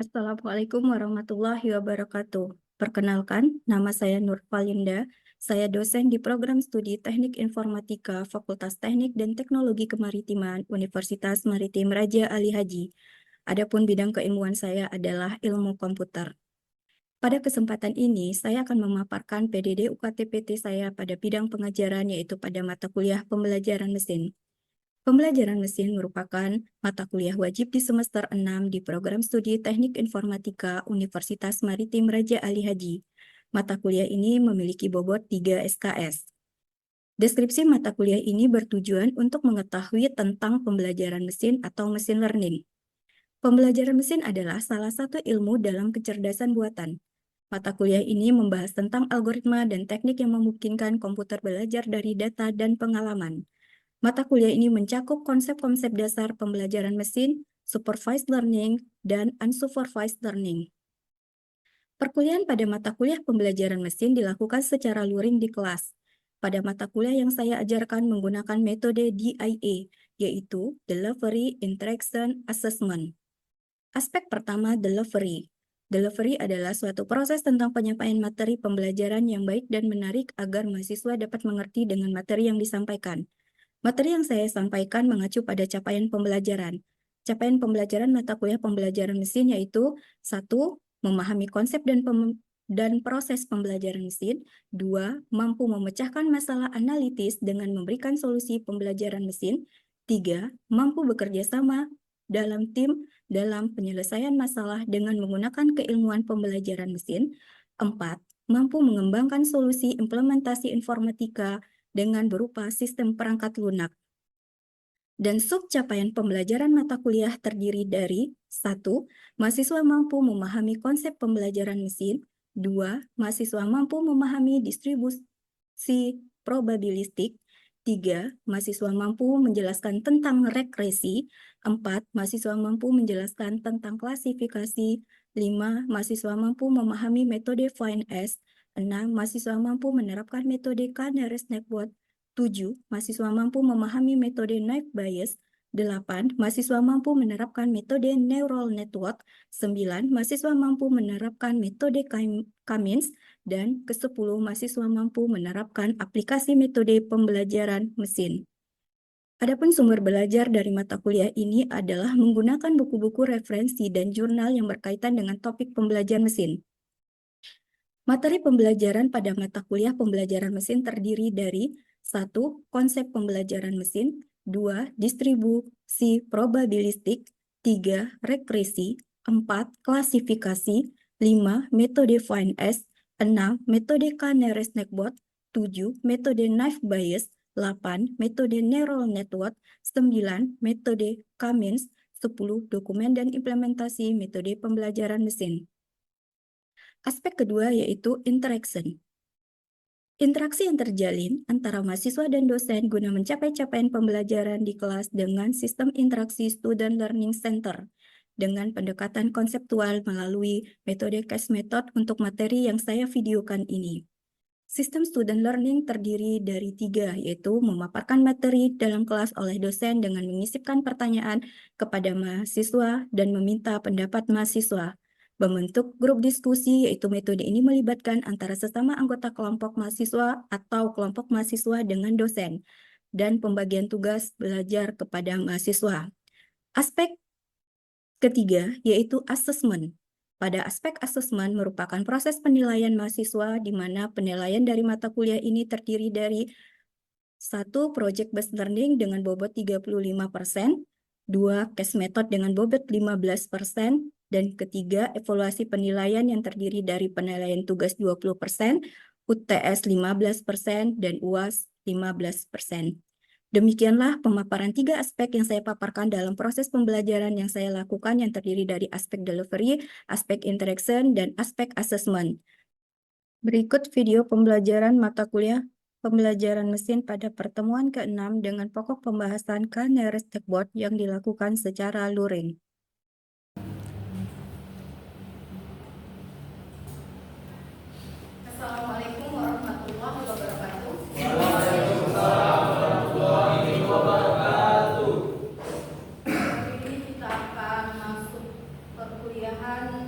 Assalamualaikum warahmatullahi wabarakatuh. Perkenalkan, nama saya Nur Valinda. Saya dosen di program studi Teknik Informatika Fakultas Teknik dan Teknologi Kemaritiman Universitas Maritim Raja Ali Haji. Adapun bidang keilmuan saya adalah ilmu komputer. Pada kesempatan ini, saya akan memaparkan PDD UKT-PT saya pada bidang pengajaran yaitu pada mata kuliah pembelajaran mesin. Pembelajaran mesin merupakan mata kuliah wajib di semester 6 di program studi Teknik Informatika Universitas Maritim Raja Ali Haji. Mata kuliah ini memiliki bobot 3 SKS. Deskripsi mata kuliah ini bertujuan untuk mengetahui tentang pembelajaran mesin atau machine learning. Pembelajaran mesin adalah salah satu ilmu dalam kecerdasan buatan. Mata kuliah ini membahas tentang algoritma dan teknik yang memungkinkan komputer belajar dari data dan pengalaman. Mata kuliah ini mencakup konsep-konsep dasar pembelajaran mesin, supervised learning, dan unsupervised learning. Perkuliahan pada mata kuliah pembelajaran mesin dilakukan secara luring di kelas. Pada mata kuliah yang saya ajarkan menggunakan metode DIA, yaitu Delivery Interaction Assessment. Aspek pertama, delivery. Delivery adalah suatu proses tentang penyampaian materi pembelajaran yang baik dan menarik agar mahasiswa dapat mengerti dengan materi yang disampaikan. Materi yang saya sampaikan mengacu pada capaian pembelajaran. Capaian pembelajaran mata kuliah pembelajaran mesin yaitu 1. Memahami konsep dan proses pembelajaran mesin. 2. Mampu memecahkan masalah analitis dengan memberikan solusi pembelajaran mesin. 3. Mampu bekerja sama dalam tim dalam penyelesaian masalah dengan menggunakan keilmuan pembelajaran mesin. 4. Mampu mengembangkan solusi implementasi informatika dengan berupa sistem perangkat lunak. Dan sub capaian pembelajaran mata kuliah terdiri dari 1. Mahasiswa mampu memahami konsep pembelajaran mesin. 2. Mahasiswa mampu memahami distribusi probabilistik. 3. Mahasiswa mampu menjelaskan tentang regresi. 4. Mahasiswa mampu menjelaskan tentang klasifikasi. 5. Mahasiswa mampu memahami metode FIND-S. 6. Mahasiswa mampu menerapkan metode K-nearest network. 7. Mahasiswa mampu memahami metode naive Bayes. 8. Mahasiswa mampu menerapkan metode neural network. 9. Mahasiswa mampu menerapkan metode Cummins. Dan ke-10, mahasiswa mampu menerapkan aplikasi metode pembelajaran mesin. Adapun sumber belajar dari mata kuliah ini adalah menggunakan buku-buku referensi dan jurnal yang berkaitan dengan topik pembelajaran mesin. Materi pembelajaran pada mata kuliah pembelajaran mesin terdiri dari 1. Konsep pembelajaran mesin. 2. Distribusi probabilistik. 3. Regresi. 4. Klasifikasi. 5. Metode FIND-S. 6. Metode K-nearest network. 7. Metode naive Bayes. 8. Metode neural network. 9. Metode Cummins. 10. Dokumen dan implementasi metode pembelajaran mesin. Aspek kedua yaitu interaction. Interaksi yang terjalin antara mahasiswa dan dosen guna mencapai capaian pembelajaran di kelas dengan sistem interaksi Student Learning Center dengan pendekatan konseptual melalui metode case method untuk materi yang saya videokan ini. Sistem student learning terdiri dari 3, yaitu memaparkan materi dalam kelas oleh dosen dengan mengisipkan pertanyaan kepada mahasiswa dan meminta pendapat mahasiswa. Membentuk grup diskusi, yaitu metode ini melibatkan antara sesama anggota kelompok mahasiswa atau kelompok mahasiswa dengan dosen, dan pembagian tugas belajar kepada mahasiswa. Aspek ketiga, yaitu assessment. Pada aspek asesmen merupakan proses penilaian mahasiswa di mana penilaian dari mata kuliah ini terdiri dari 1. Project based learning dengan bobot 35%, 2. Case method dengan bobot 15%, dan ketiga evaluasi penilaian yang terdiri dari penilaian tugas 20%, UTS 15%, dan UAS 15%. Demikianlah pemaparan 3 aspek yang saya paparkan dalam proses pembelajaran yang saya lakukan yang terdiri dari aspek delivery, aspek interaction, dan aspek assessment. Berikut video pembelajaran mata kuliah pembelajaran mesin pada pertemuan ke-6 dengan pokok pembahasan K-nearest network yang dilakukan secara luring. Assalamualaikum warahmatullahi wabarakatuh. Waalaikumsalam warahmatullahi wabarakatuh. Hari ini kita akan masuk perkuliahan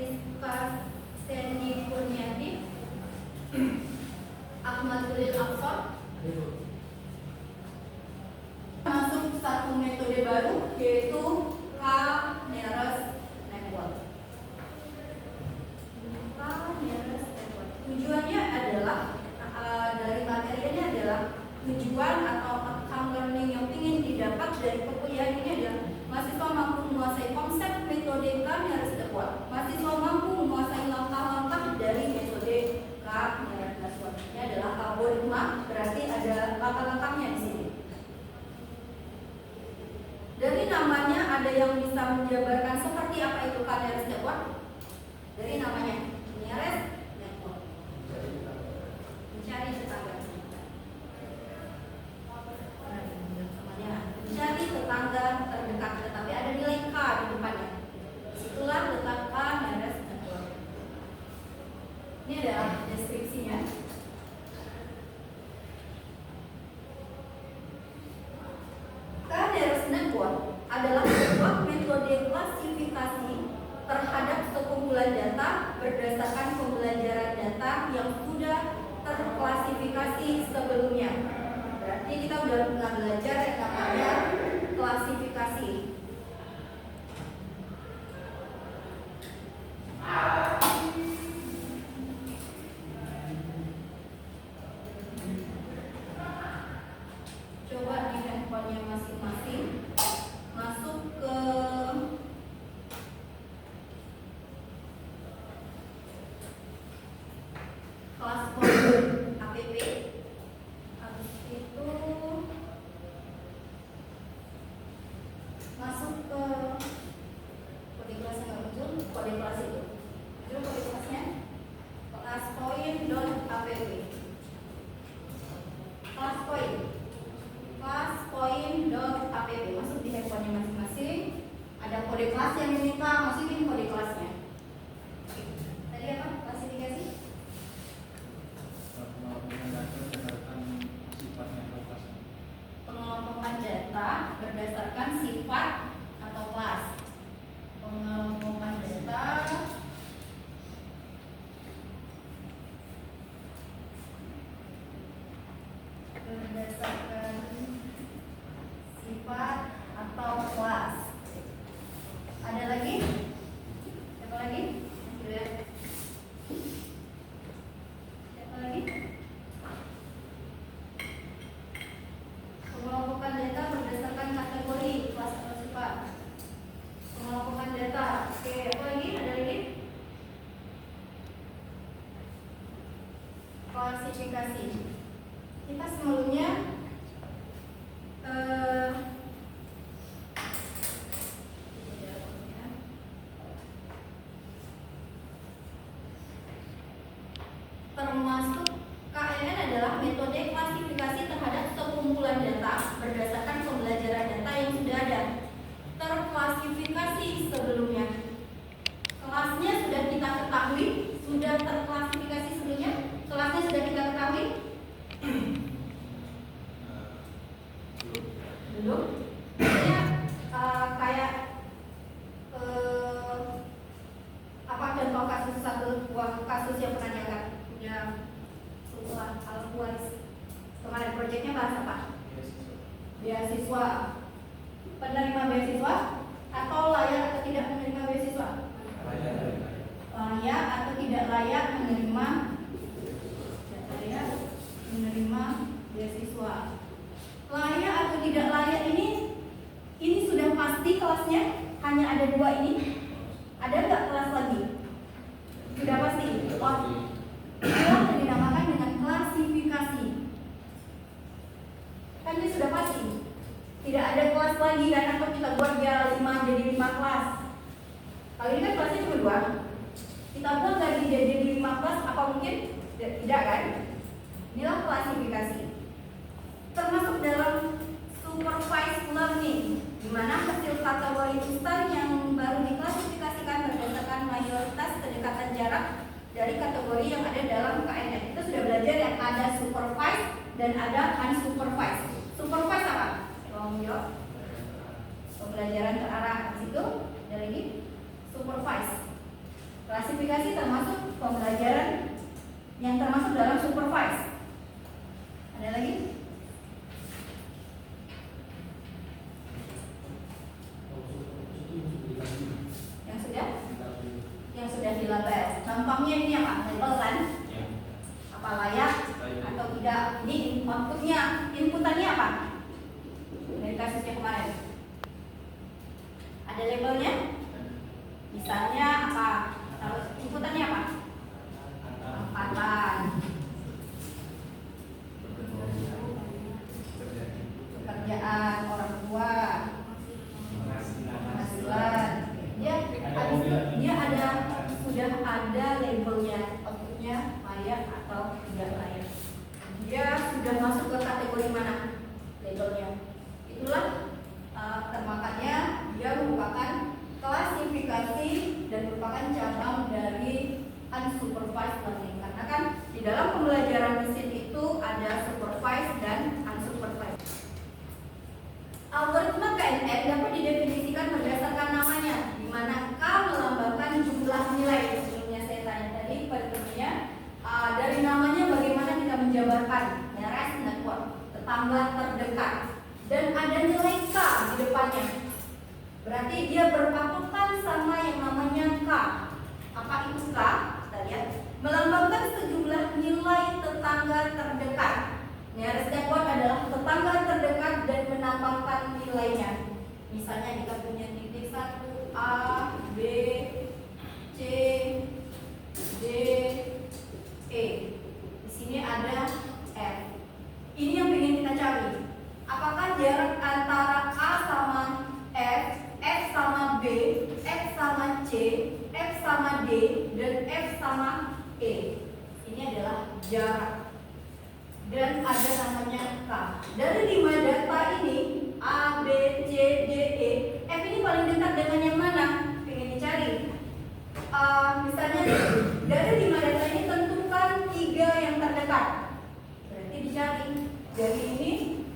Rizka Sendi Kurniati, Ahmad Tulil Aqsa. Masuk satu metode baru yaitu K-nearest network. K-nearest network. Tujuannya adalah dari materinya adalah tujuan atau outcome learning yang ingin didapat dari perkuliahan ini adalah mahasiswa mampu menguasai konsep metode K-nearest network. Mahasiswa mampu menguasai langkah-langkah dari metode K-nearest network. Ini adalah algoritma, berarti ada langkah-langkahnya di sini. Dari namanya ada yang bisa menjabarkan seperti apa itu K-nearest network? Dari namanya nearest network. Mencari tetangga. Mencari tetangga terdekat, tetapi ada nilai K di depannya. Itulah letak K-nearest network. Ini adalah deskripsinya. K-nearest network adalah sebuah metode klasifikasi terhadap sekumpulan data berdasarkan pembelajaran data yang sudah terklasifikasi sebelumnya. Berarti kita sudah pernah belajar yang namanya klasifikasi. Coba di handphonenya masing-masing masuk ke kelas app. Habis itu masuk ke kode kelasnya, nggak muncul kode kelas itu. Muncul kode kelasnya classpoint.app. Classpoint.app masuk di handphonenya masing-masing. Ada kode kelas yang diminta, masukin kode kelasnya. Tadi apa? Klasifikasi? Pengelompokan data berdasarkan sifat atau kelas. Pengelompokan data berdasarkan sifat atau kelas. Ada lagi? Siapa lagi? Siapa lagi? Pengelompokan data berdasarkan kategori, kelas atau sifat. Pengelompokan data. Oke, apa lagi? Ada lagi? Klasifikasi. Kita sebelumnya termasuk KNN adalah metode klasifikasi terhadap sekumpulan data berdasarkan pembelajaran data yang sudah ada terklasifikasi sebelumnya. Kelasnya sudah kita ketahui, sudah terklasifikasi sebelumnya. Kelasnya sudah kita ketahui? Belum. Maksudnya kayak apa contoh kasus satu buah kasus yang pernah diangkat punya setelah Al-Waris kemarin proyeknya bahas apa? Beasiswa. Penerima beasiswa atau layak atau tidak menerima beasiswa? Layak atau tidak layak menerima beasiswa. Layak atau tidak layak ini sudah pasti kelasnya hanya ada dua ini. Ada nggak kelas lagi? Sudah pasti. Oh, itulah yang dinamakan dengan klasifikasi. Kan ini sudah pasti. Tidak ada kelas lagi kan, atau kita buat dia 5 jadi 5 kelas. Kalau ini kan kelasnya cuma 2. Kita buat lagi jadi 5 kelas, apa mungkin? Tidak kan? Inilah klasifikasi. Termasuk dalam supervised learning, di mana hasil kategori instan yang baru diklasifikasikan berdasarkan mayoritas kedekatan jarak dari kategori yang ada dalam KNN. Kita sudah belajar yang ada supervised dan ada unsupervised. Supervised apa? Jawab. Pembelajaran terarah. Di situ ada lagi supervised. Klasifikasi termasuk pembelajaran yang termasuk dalam supervise. Ada lagi? Yang sudah dilabel. Contohnya ini apa? Label kan? Apa layak atau tidak? Ini outputnya, inputannya apa? Dari kasusnya kemarin. Ada labelnya? Misalnya apa? Kalau inputannya apa? Angkatan, pekerjaan, orang tua, penghasilan. Dia ada sudah ada labelnya, outputnya layak atau tidak layak. Dia sudah masuk ke kategori mana labelnya? Itulah termakanya dia merupakan klasifikasi dan merupakan cabang dari unsupervised learning. Karena kan di dalam pembelajaran mesin itu ada supervised dan unsupervised. Algoritma KNN dapat didefinisikan berdasarkan namanya, di mana K melambangkan jumlah nilai. Sebelumnya saya tanya tadi pertemuannya dari namanya bagaimana kita menjabarkan nearest network, tetangga terdekat, dan ada nilai K di depannya. Berarti dia berpatokan sama yang namanya K. Apa itu K? Kita lihat, melambangkan sejumlah nilai tetangga terdekat. Nearest network adalah tetangga terdekat dan menambahkan nilainya. Misalnya kita punya titik 1 A, B, C, D, E. Di sini ada F. Ini yang ingin kita cari. Apakah jarak antara A sama F, F sama B, F sama C, F sama D, dan F sama E? Ini adalah jarak. Dan ada namanya K. Dari 5 data ini A, B, C, D, E, F ini paling dekat dengan yang mana? Pengen dicari. Misalnya dari 5 data ini tentukan 3 yang terdekat. Berarti dicari dari ini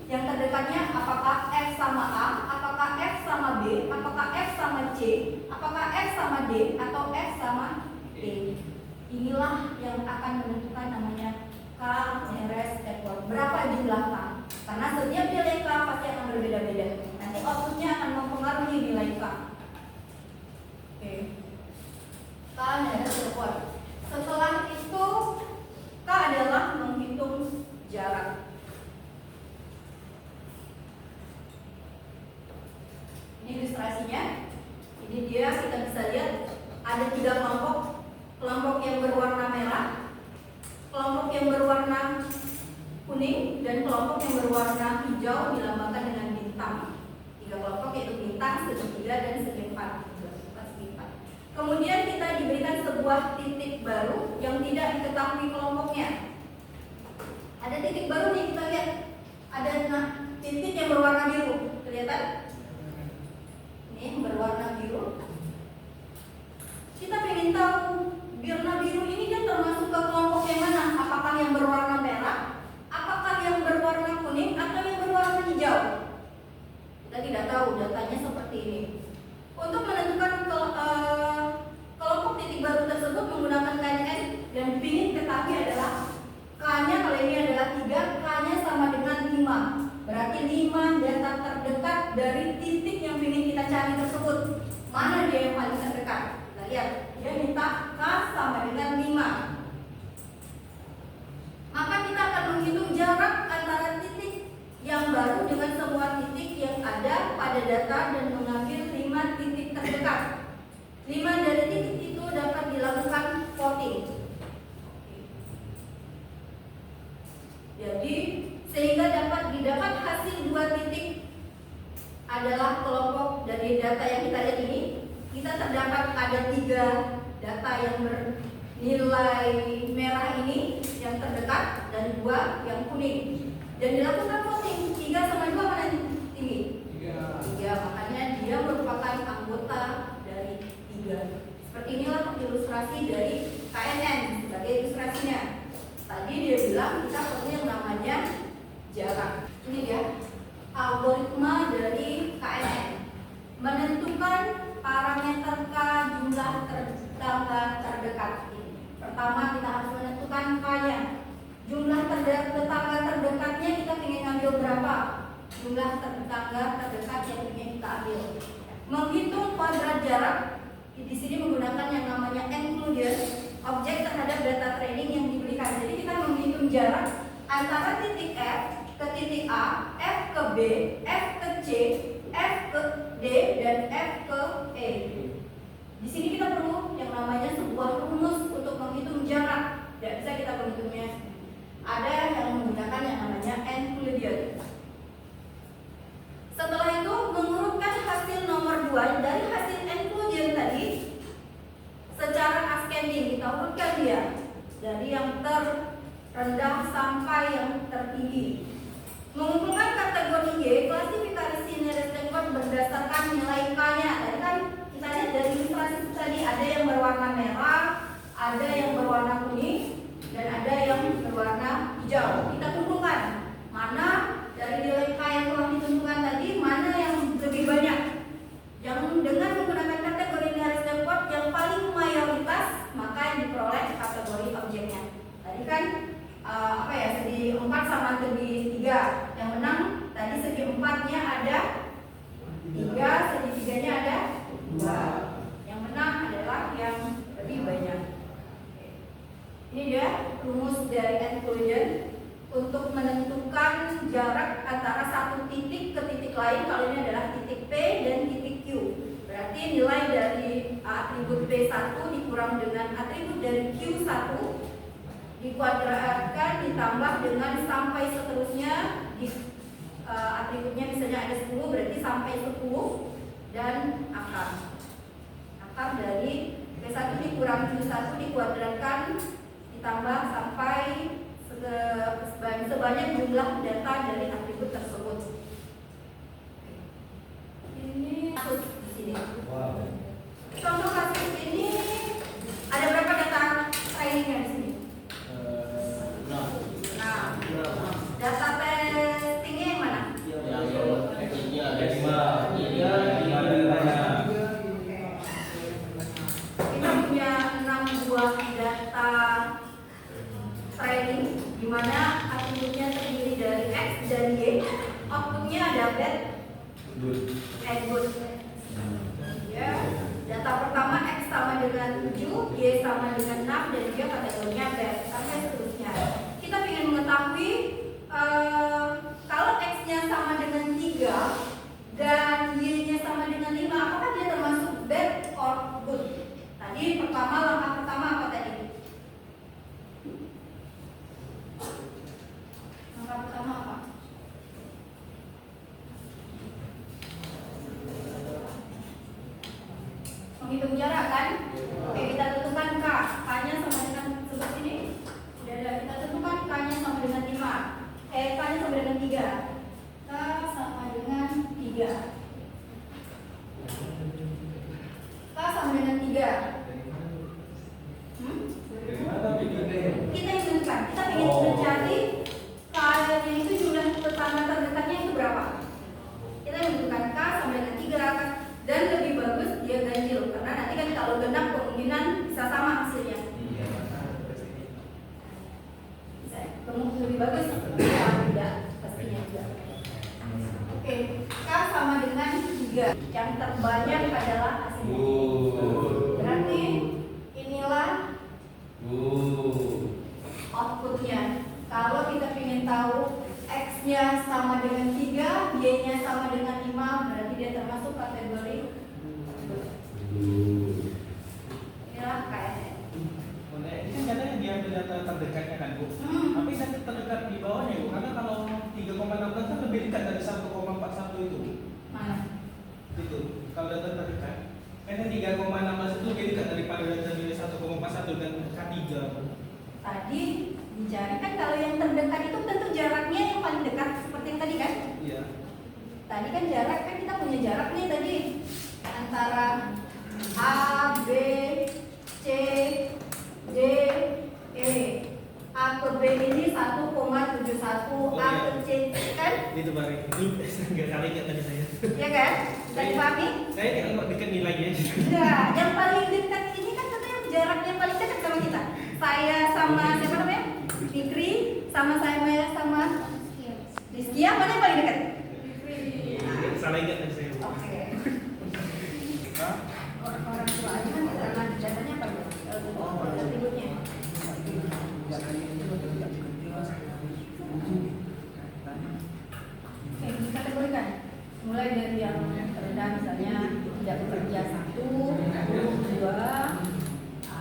yang terdekatnya apakah F sama A, apakah F sama B, apakah F sama C, apakah F sama D, atau F sama E. Inilah yang akan menentukan namanya K nearest network. Berapa jumlah K? Karena setiap nilai K pasti akan berbeda-beda. Nanti outputnya akan mempengaruhi nilai K. Oke. K nearest network. Setelah itu K adalah menghitung jarak. Ini ilustrasinya. Ini dia, kita bisa lihat ada 3 kelompok. Kelompok yang berwarna merah, kelompok yang berwarna kuning, dan kelompok yang berwarna hijau dilambangkan dengan bintang. 3 kelompok yaitu bintang, segitiga, dan segi 4. Kemudian kita diberikan sebuah titik baru yang tidak diketahui kelompoknya. Ada titik baru nih, kita lihat. Ada titik yang berwarna biru, kelihatan? Ini berwarna biru. Kita ingin tahu warna biru ini dia termasuk ke kelompok yang mana? Apakah yang berwarna merah? Apakah yang berwarna kuning? Atau yang berwarna hijau? Kita tidak tahu, datanya seperti ini. Untuk menentukan kelompok titik baru tersebut menggunakan KNN, yang ingin ketahui adalah K-nya kalau ini adalah 3, K-nya sama dengan 5. Berarti 5 data terdekat dari titik yang ingin kita cari tersebut. Mana dia yang paling terdekat? Kita lihat, dia minta K sama dengan 5. Maka kita akan menghitung jarak antara titik yang baru dengan semua titik yang ada pada data dan mengambil 5 titik terdekat. 5 dari titik itu dapat dilakukan voting. Jadi sehingga dapat didapat hasil 2 titik adalah kelompok dari data yang kita lihat ini. Kita terdapat ada 3 data yang bernilai merah ini yang terdekat dan 2 yang kuning. Dan dilakukan voting 3 sama 2 mana tinggi? 3. Makanya dia merupakan anggota dari 3. Seperti inilah ilustrasi dari KNN sebagai ilustrasinya. Tadi dia bilang kita perlu yang namanya jarak. Ini dia algoritma dari KNN menentukan parameter K jumlah tetangga terdekat ini. Pertama kita harus menentukan K-nya. Jumlah tetangga terdekatnya kita ingin ambil berapa? Jumlah tetangga terdekat yang ingin kita ambil. Menghitung kuadrat jarak di sini menggunakan yang namanya inclusion objek terhadap data training yang diberikan. Jadi kita menghitung jarak antara titik F ke titik A, F ke B, F ke C, F ke D, dan F ke E. Di sini kita perlu yang namanya sebuah rumus untuk menghitung jarak. Tidak bisa kita menghitungnya. Ada yang menggunakan yang namanya inclusion. Setelah itu mengurutkan hasil nomor 2 dari hasil inclusion tadi secara ascending, kita urutkan dia dari yang terendah sampai yang tertinggi. Mengumpulkan kategori Y, klasifikasi nearest neighbor berdasarkan nilai K-nya. Tadi kan kita lihat dari ilustrasi tadi ada yang berwarna merah, ada yang berwarna kuning, dan ada yang berwarna hijau. Kita kumpulkan mana dari nilai K yang telah ditentukan tadi, mana yang lebih banyak. Yang dengan menggunakan kategori nearest neighbor yang paling mayoritas, maka yang diperoleh kategori objeknya. Tadi kan segi 4 sama segi 3. Yang menang tadi segi 4-nya ada 3, segi 3-nya ada 2. Yang menang adalah yang lebih banyak. Ini dia rumus dari inclusion untuk menentukan jarak antara satu titik ke titik lain. Kalau ini adalah titik P dan titik Q. Berarti nilai dari atribut P1 dikurang dengan atribut dari Q1 dikuadratkan ditambah dengan sampai seterusnya atributnya misalnya ada 10, berarti sampai 10 dan akar dari P1 dikurang Q1 dikuadratkan ditambah sampai sebanyak jumlah data dari atribut tersebut. Ini kasus di sini. Contoh kasus ini ada berapa data trainingnya di sini? Nah, data testingnya yang mana? Kita punya 6 buah data training, di mana atributnya terdiri dari X dan Y. Outputnya ada bad and good. Ya, data pertama X sama dengan 7, Y sama dengan 6, dan dia kategorinya bad sampai seterusnya. Kita ingin mengetahui kalau X-nya sama dengan 3 dan Y-nya sama dengan 5, apakah dia termasuk bad or good? Tadi langkah pertama apa tadi? Langkah pertama apa? Menghitung jarak kan? Oke, kita tentukan K. K-nya sama dengan sebelah sini. Kita tentukan K-nya sama dengan 5. K-nya sama dengan 3. K sama dengan 3. K sama dengan 3. Kita ingin menentukan. Kita ingin mencari K-nya itu jumlah tetangga terdekatnya itu berapa. Kita menentukan K sama dengan 3. Dan lebih bagus dia ganjil, karena nanti kan kalau genap kemungkinan bisa sama hasilnya. Lebih bagus tidak pastinya juga. Oke, K sama dengan 3. Yang terbanyak adalah hasilnya. Berarti inilah outputnya. Kalau kita ingin tahu X-nya sama dengan 3, Y-nya sama dengan 5, berarti dia termasuk kategori. Inilah KNN. Ini kan katanya diambil data terdekatnya kan Bu. Tapi data terdekat di bawahnya Bu, karena kalau 3,16 kan lebih dekat dari 1,41 itu. Mana? Itu kalau data terdekat. Karena 3,16 itu lebih dekat daripada data nilai 1,41 dan K3. Tadi dicari kan kalau yang terdekat itu tentu jaraknya yang paling dekat seperti yang tadi kan? Iya. Tadi kan jarak kan kita punya jarak nih tadi antara A, B, C, D, E. A ke B ini 1,71, A ke C kan? Itu baru nggak kali ingat tadi saya. Iya kan? Tadi pahami? Saya nggak dekat nilainya. Enggak, yang paling dekat ini kan katanya jaraknya paling dekat sama kita. Saya sama siapa namanya? Fikri, sama saya Maya sama Rizkia, mana yang paling dekat? Salah ingat tadi saya. Oke. Kita Orang tua aja kan karena datanya apa? Atributnya. Oke, dikategorikan. Mulai dari yang rendah misalnya tidak bekerja 1, 2,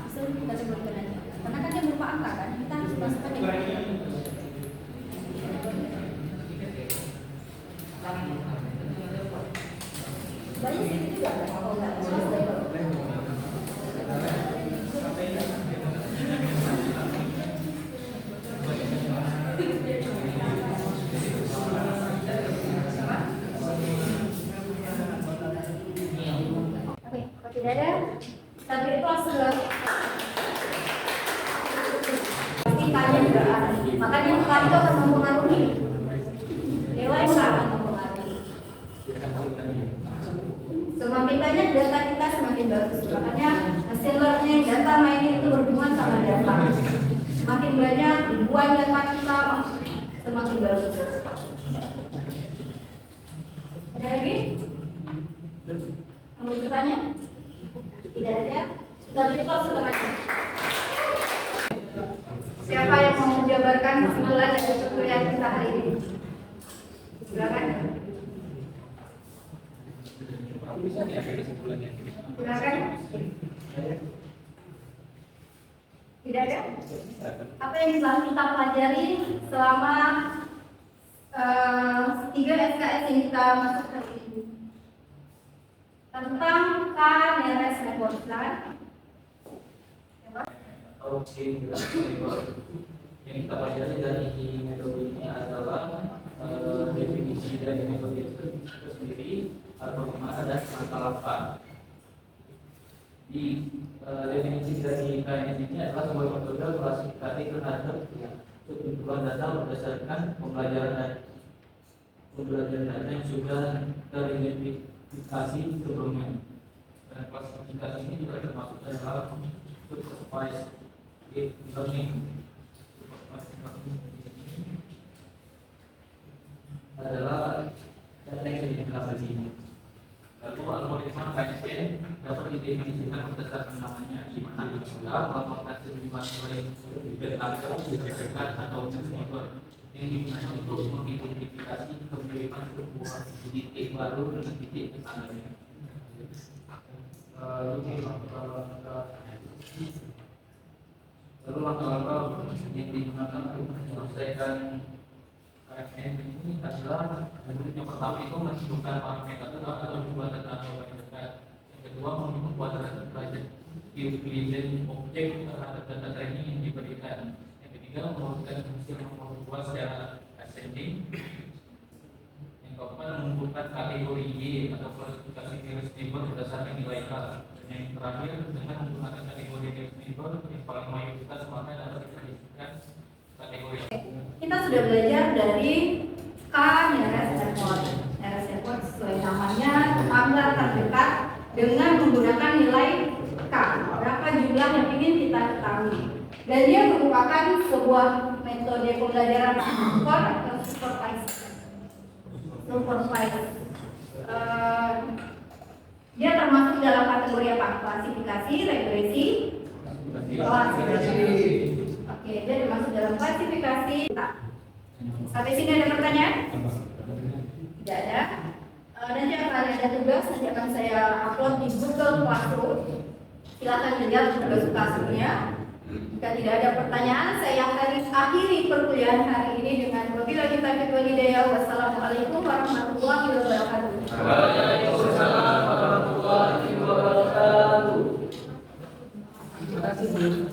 bisa kita kategorikan aja. Karena kan dia berupa angka kan, kita harus masukkan yang banyak sih juga kalau nggak oke, kalau tidak ada kita beri kelas dulu. Pasti tanya juga ada. Makanya kali itu akan mempengaruhi nilai akan mempengaruhi. Semakin banyak data kita semakin bagus. Makanya machine learning, data mining itu berhubungan sama data. Semakin banyak ribuan data kita semakin bagus. Ada lagi? Mau bertanya? Tidak ada? Kita beri kelas semuanya. Siapa yang mau menjabarkan kesimpulan dari perkuliahan kita hari ini? Silakan. Silakan. Tidak ada? Apa yang telah kita pelajari selama 3 SKS yang kita masuk hari ini? Tentang K-nearest network plan. Yang kita pelajari dari metode ini adalah definisi dari metode itu sendiri atau bagaimana dan masalah apa. Di definisi dari KNS ini adalah sebuah metode klasifikasi terhadap ketentuan data berdasarkan pembelajaran data yang sudah teridentifikasi sebelumnya. Dan klasifikasi ini juga termasuk dalam supervised learning. Adalah data yang diidentifikasi ini. Lalu algoritma KNN dapat didefinisikan berdasarkan namanya, di mana adalah kelompok keseimbangan nilai berdasarkan atau transmitter yang digunakan untuk mengidentifikasi kemiripan sebuah titik baru dengan titik kesananya. Lalu langkah-langkah yang digunakan untuk menyelesaikan KNN ini adalah yang pertama itu menentukan parameter atau dua data dekat. Yang kedua membuat data derajat euclidean objek terhadap data training yang diberikan. Yang ketiga merumuskan fungsi yang membuat secara ascending. Yang keempat menentukan kategori Y atau klasifikasi Nielsen Neighbor berdasarkan nilai K. Dan yang terakhir dengan menggunakan kategori Nielsen Neighbor yang paling mayoritas maka dapat dijadikan kategori. Kita sudah belajar dari K-nearest network. Nearest network sesuai namanya tetangga terdekat dengan menggunakan nilai K. Berapa jumlah yang ingin kita ketahui. Dan dia merupakan sebuah metode pembelajaran super atau supervised. Dia termasuk dalam kategori apa? Klasifikasi, regresi, klasifikasi. Oke, dia termasuk dalam klasifikasi. Sampai sini ada pertanyaan? Tidak ada. Nanti akan ada tugas, nanti akan saya upload di Google Classroom. Silakan lihat tugas kasusnya. Jika tidak ada pertanyaan, saya akhiri perkuliahan hari ini dengan wabillahi taufiq wal hidayah. Wassalamualaikum warahmatullahi wabarakatuh. Waalaikumsalam warahmatullahi wabarakatuh. Terima kasih.